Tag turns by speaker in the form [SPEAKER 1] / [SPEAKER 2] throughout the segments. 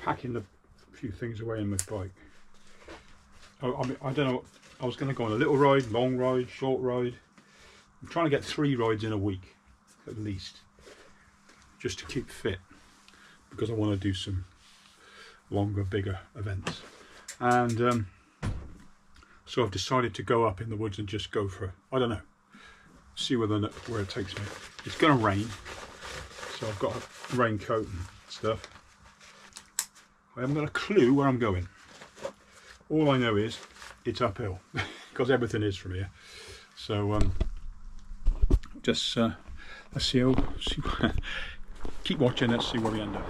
[SPEAKER 1] packing a few things away in my bike. I don't know, I was going to go on a little ride, long ride, short ride. I'm trying to get 3 rides in a week at least, just to keep fit, because I want to do some longer, bigger events. And so I've decided to go up in the woods and just go for, I don't know, see where it takes me. It's going to rain, so I've got a raincoat and stuff. I haven't got a clue where I'm going. All I know is it's uphill, because everything is from here. So just let's see keep watching, let's see where we end up.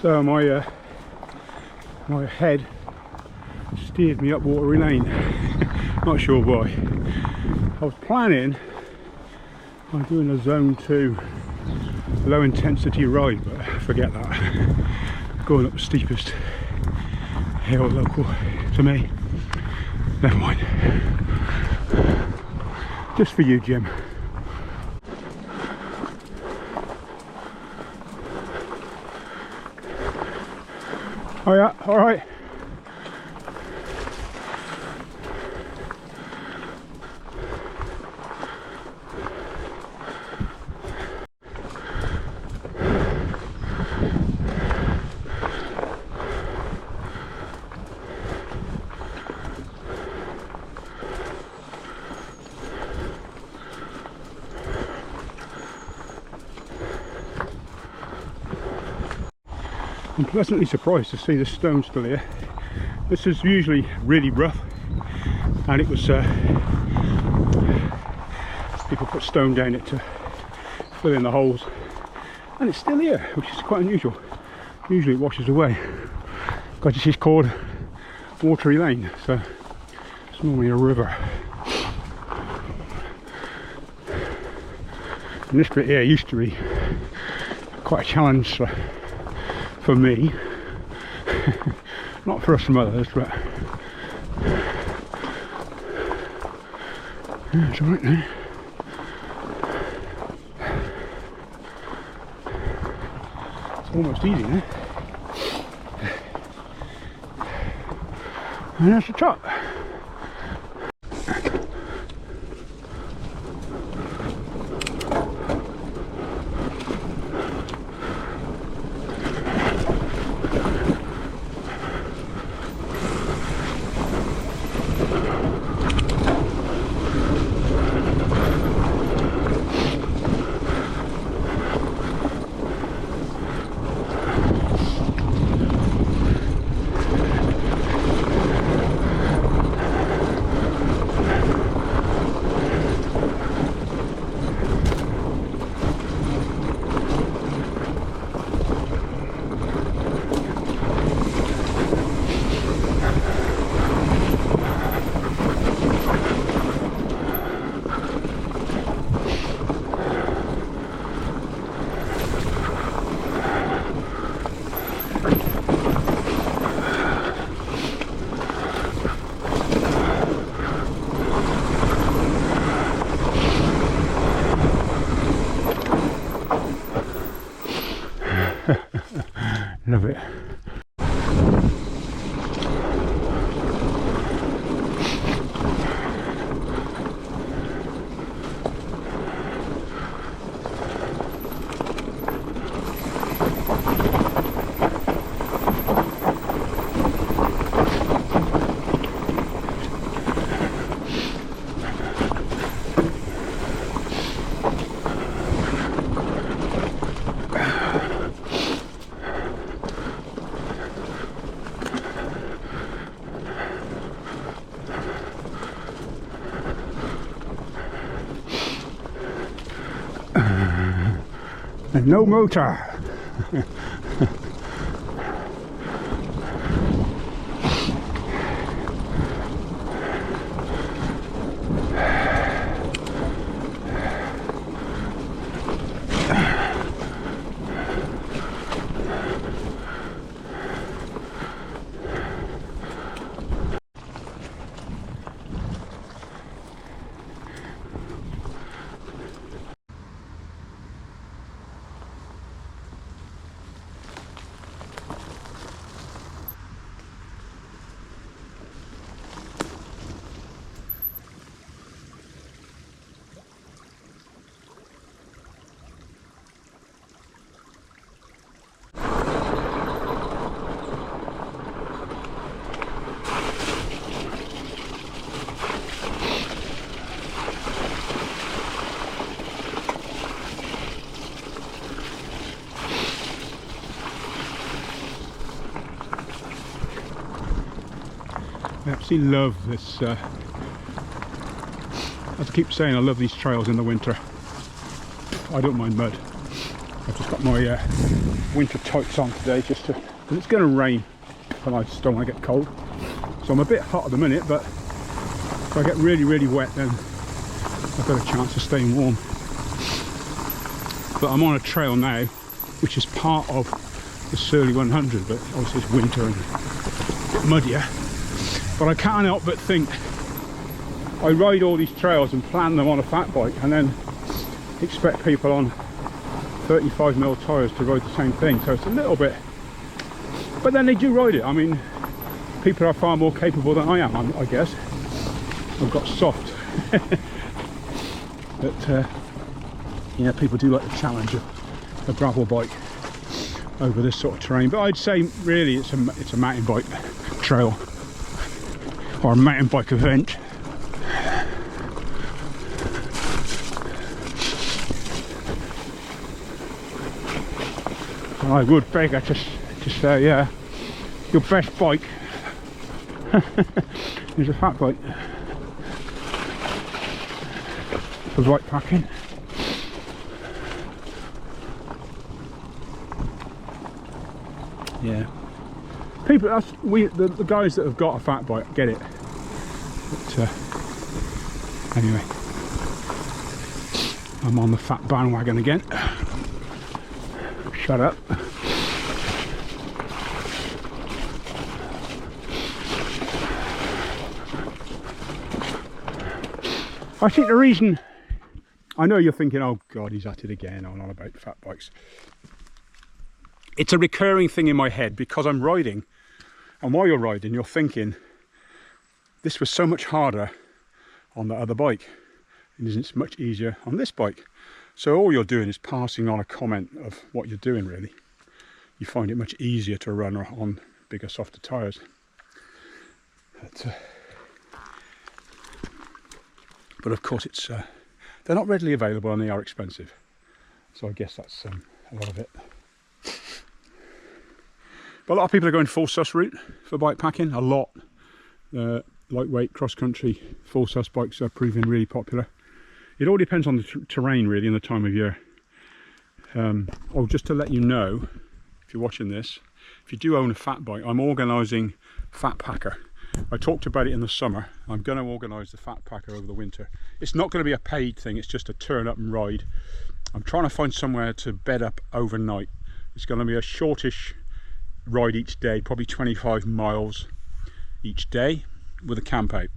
[SPEAKER 1] So my head steered me up Watery Lane. Not sure why. I was planning on doing a zone 2 low intensity ride, but forget that. Going up the steepest hill local to me. Never mind. Just for you, Jim. Oh yeah, all right. I'm pleasantly surprised to see the stone still here. This is usually really rough, and it was people put stone down it to fill in the holes, and it's still here, which is quite unusual. Usually it washes away, because this is called Watery Lane, so it's normally a river. And this bit here used to be quite a challenge for me, not for some others, but yeah, it's alright now. It's almost easy now. And that's the top. Love it. And no motor. absolutely love this. As I keep saying, I love these trails in the winter. I don't mind mud. I've just got my winter tights on today just to, because it's going to rain and I just don't want to get cold. So I'm a bit hot at the minute, but if I get really, really wet, then I've got a chance of staying warm. But I'm on a trail now, which is part of the Surly 100, but obviously it's winter and muddier. But I can't help but think, I ride all these trails and plan them on a fat bike and then expect people on 35mm tyres to ride the same thing, so it's a little bit, but then they do ride it. I mean, people are far more capable than I am, I guess. I've got soft. But yeah, people do like the challenge of a gravel bike over this sort of terrain. But I'd say really it's a mountain bike trail or a mountain bike event. I would beg her to say, yeah, your best bike is a fat bike for bike packing. Yeah, people, the guys that have got a fat bike get it. But anyway, I'm on the fat bandwagon again. Shut up. I think the reason, I know you're thinking, oh God, he's at it again on about fat bikes. It's a recurring thing in my head because I'm riding, and while you're riding, you're thinking, this was so much harder on the other bike, and it's much easier on this bike. So all you're doing is passing on a comment of what you're doing, really. You find it much easier to run on bigger, softer tyres. But of course, they're not readily available and they are expensive. So I guess that's a lot of it. But a lot of people are going full sus route for bike packing. A lot. Lightweight, cross-country, full sus bikes are proving really popular. It all depends on the terrain really and the time of year. Oh, just to let you know, if you're watching this, if you do own a fat bike, I'm organising Fat Packer. I talked about it in the summer. I'm going to organise the Fat Packer over the winter. It's not going to be a paid thing, it's just a turn up and ride. I'm trying to find somewhere to bed up overnight. It's going to be a shortish ride each day, probably 25 miles each day with a camp out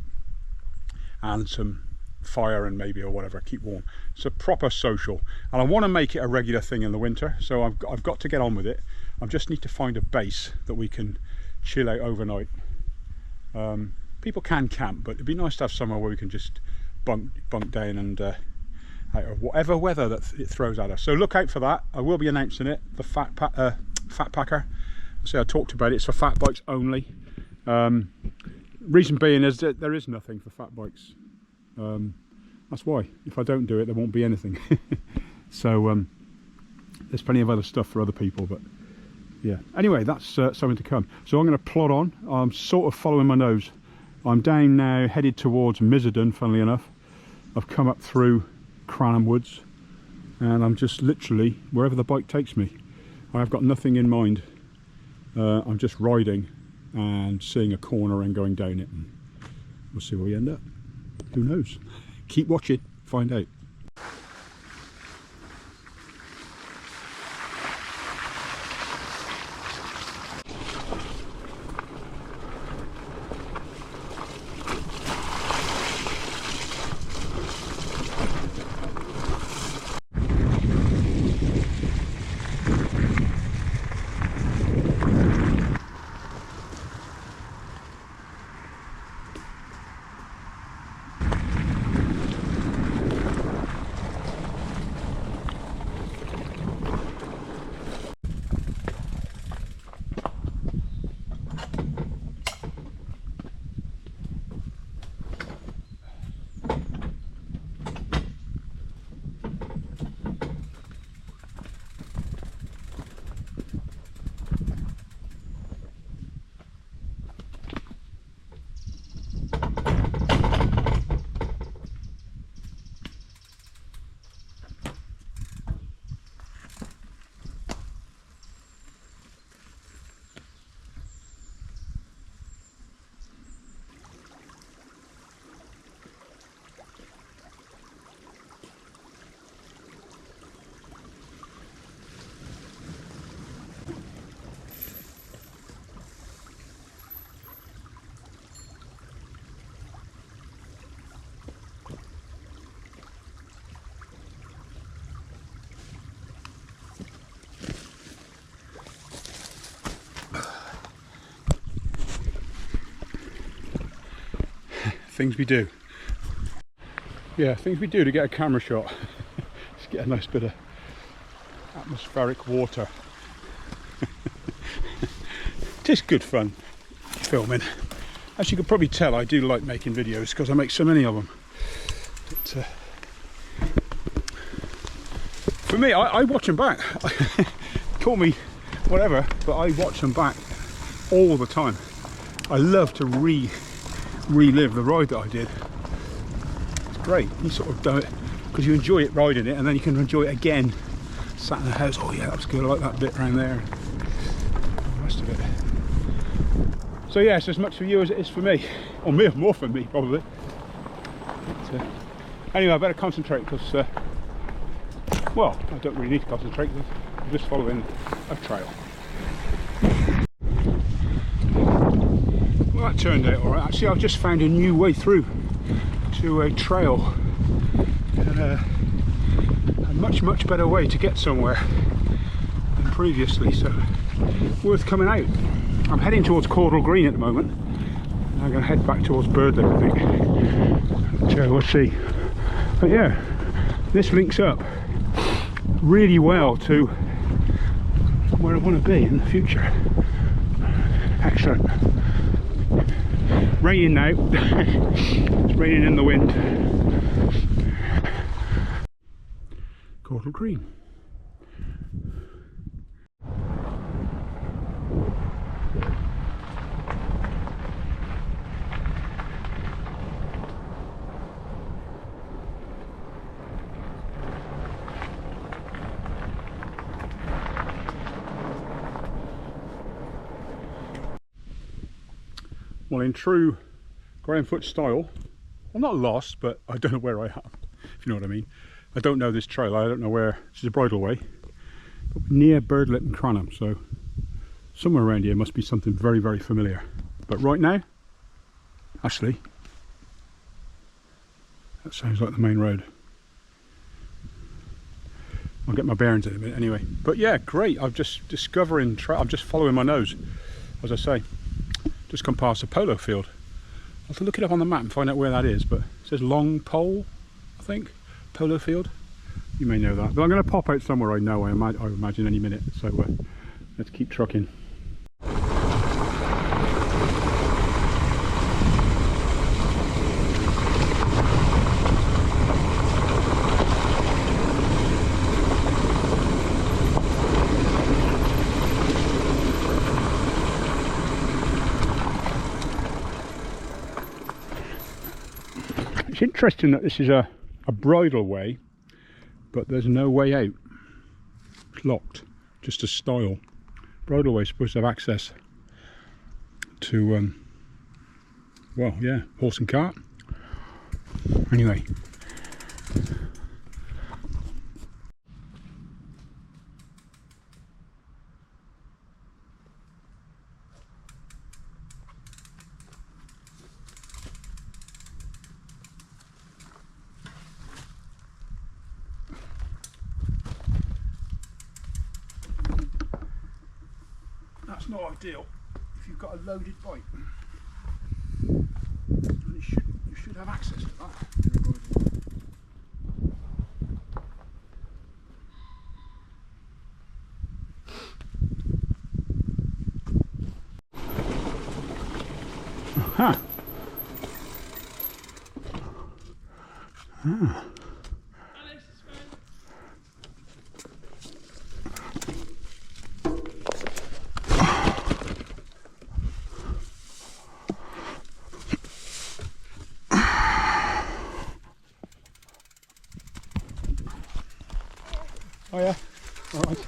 [SPEAKER 1] and some fire and maybe or whatever, keep warm. It's a proper social, and I want to make it a regular thing in the winter, so I've got to get on with it. I just need to find a base that we can chill out overnight. People can camp, but it'd be nice to have somewhere where we can just bunk down and out of whatever weather that it throws at us. So look out for that. I will be announcing it, the Fat Packer. So I talked about it. It's for fat bikes only. Reason being is that there is nothing for fat bikes. That's why. If I don't do it, there won't be anything. So there's plenty of other stuff for other people, but yeah. Anyway, that's something to come. So I'm going to plod on. I'm sort of following my nose. I'm down now, headed towards Mizzerdon, funnily enough. I've come up through Cranham Woods, and I'm just literally wherever the bike takes me. I've got nothing in mind. I'm just riding and seeing a corner and going down it, and we'll see where we end up. Who knows? Keep watching, find out. things we do. Yeah, things we do to get a camera shot. Just get a nice bit of atmospheric water. It is good fun filming. As you can probably tell, I do like making videos because I make so many of them. But, for me, I watch them back. Call me whatever, but I watch them back all the time. I love to relive the ride that I did. It's great. You sort of do it because you enjoy it riding it, and then you can enjoy it again sat in the house. Oh yeah, that was good. I like that bit around there. The rest of it. So yeah, it's as much for you as it is for me, or more for me probably. But, anyway, I better concentrate because well, I don't really need to concentrate because I'm just following a trail. Well, that turned out alright. Actually, I've just found a new way through to a trail. A much better way to get somewhere than previously, so worth coming out. I'm heading towards Caudle Green at the moment. I'm going to head back towards Birdlip, I think. So we'll see. But yeah, this links up really well to where I want to be in the future. Excellent. Raining now. It's raining in the wind. Caudle Green. Well, in true Graham Foot style, I'm not lost, but I don't know where I am, if you know what I mean. I don't know this trail, I don't know where. This is a bridleway, but we're near Birdlip and Cranham, so somewhere around here must be something very familiar. But right now, actually, that sounds like the main road. I'll get my bearings in a minute anyway. But yeah, great, I'm just I'm just following my nose, as I say. Just come past a polo field. I'll have to look it up on the map and find out where that is, but it says Long Pole, I think, polo field. You may know that, but I'm going to pop out somewhere I know, I imagine any minute, so let's keep trucking. It's interesting that this is a bridleway, but there's no way out. It's locked, just a style. Bridleway is supposed to have access to, well, yeah, horse and cart. Anyway. That's not ideal if you've got a loaded bike. And you should have access to that. Aha. Ah. Oh yeah, all right.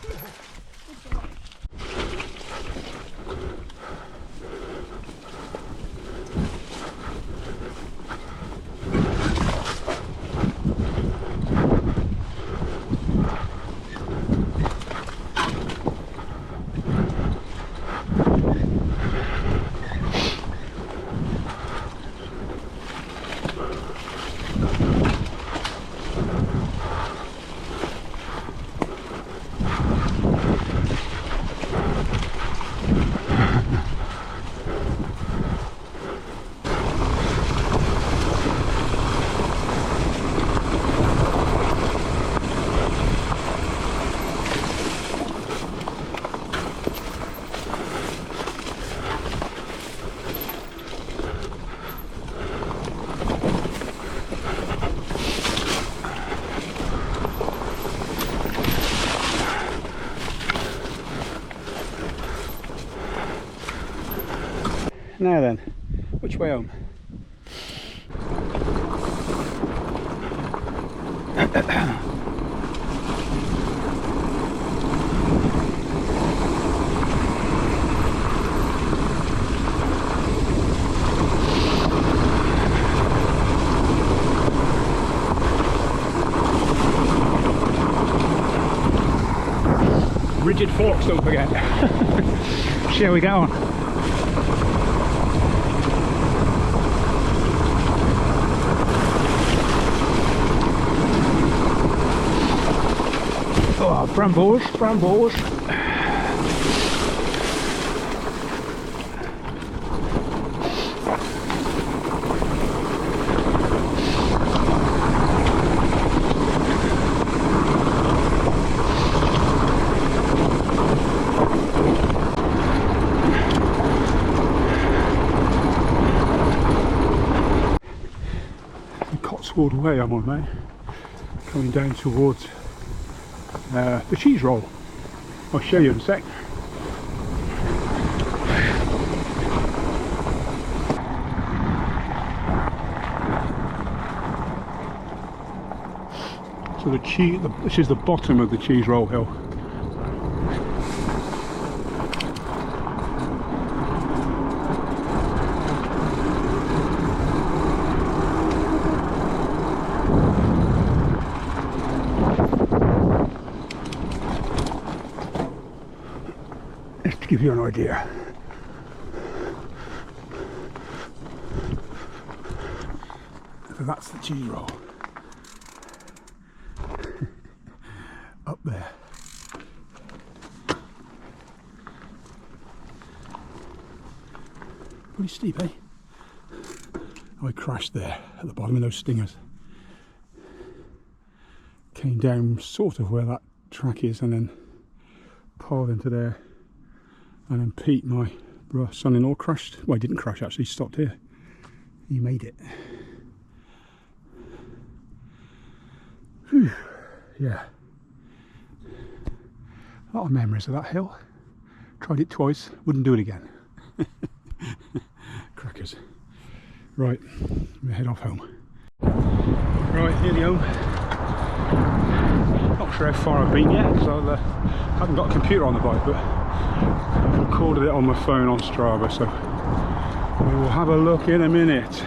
[SPEAKER 1] now then? Which way home? Rigid forks, don't forget. See how we get on. Oh, brambles, brambles. Cotswold Way I'm on now, coming down towards the cheese roll. I'll show you in a sec. So this is the bottom of the cheese roll hill. Just to give you an idea. So that's the cheese roll. Up there. Pretty steep, eh? I crashed there at the bottom of those stingers. Came down sort of where that track is and then piled into there. And then Pete, my son-in-law, crashed. Well, he didn't crash actually, he stopped here. He made it. Whew. Yeah. A lot of memories of that hill. Tried it twice, wouldn't do it again. Crackers. Right, we head off home. Right, nearly home. Not sure how far I've been yet, because I haven't got a computer on the bike, but I've recorded it on my phone on Strava, so we will have a look in a minute.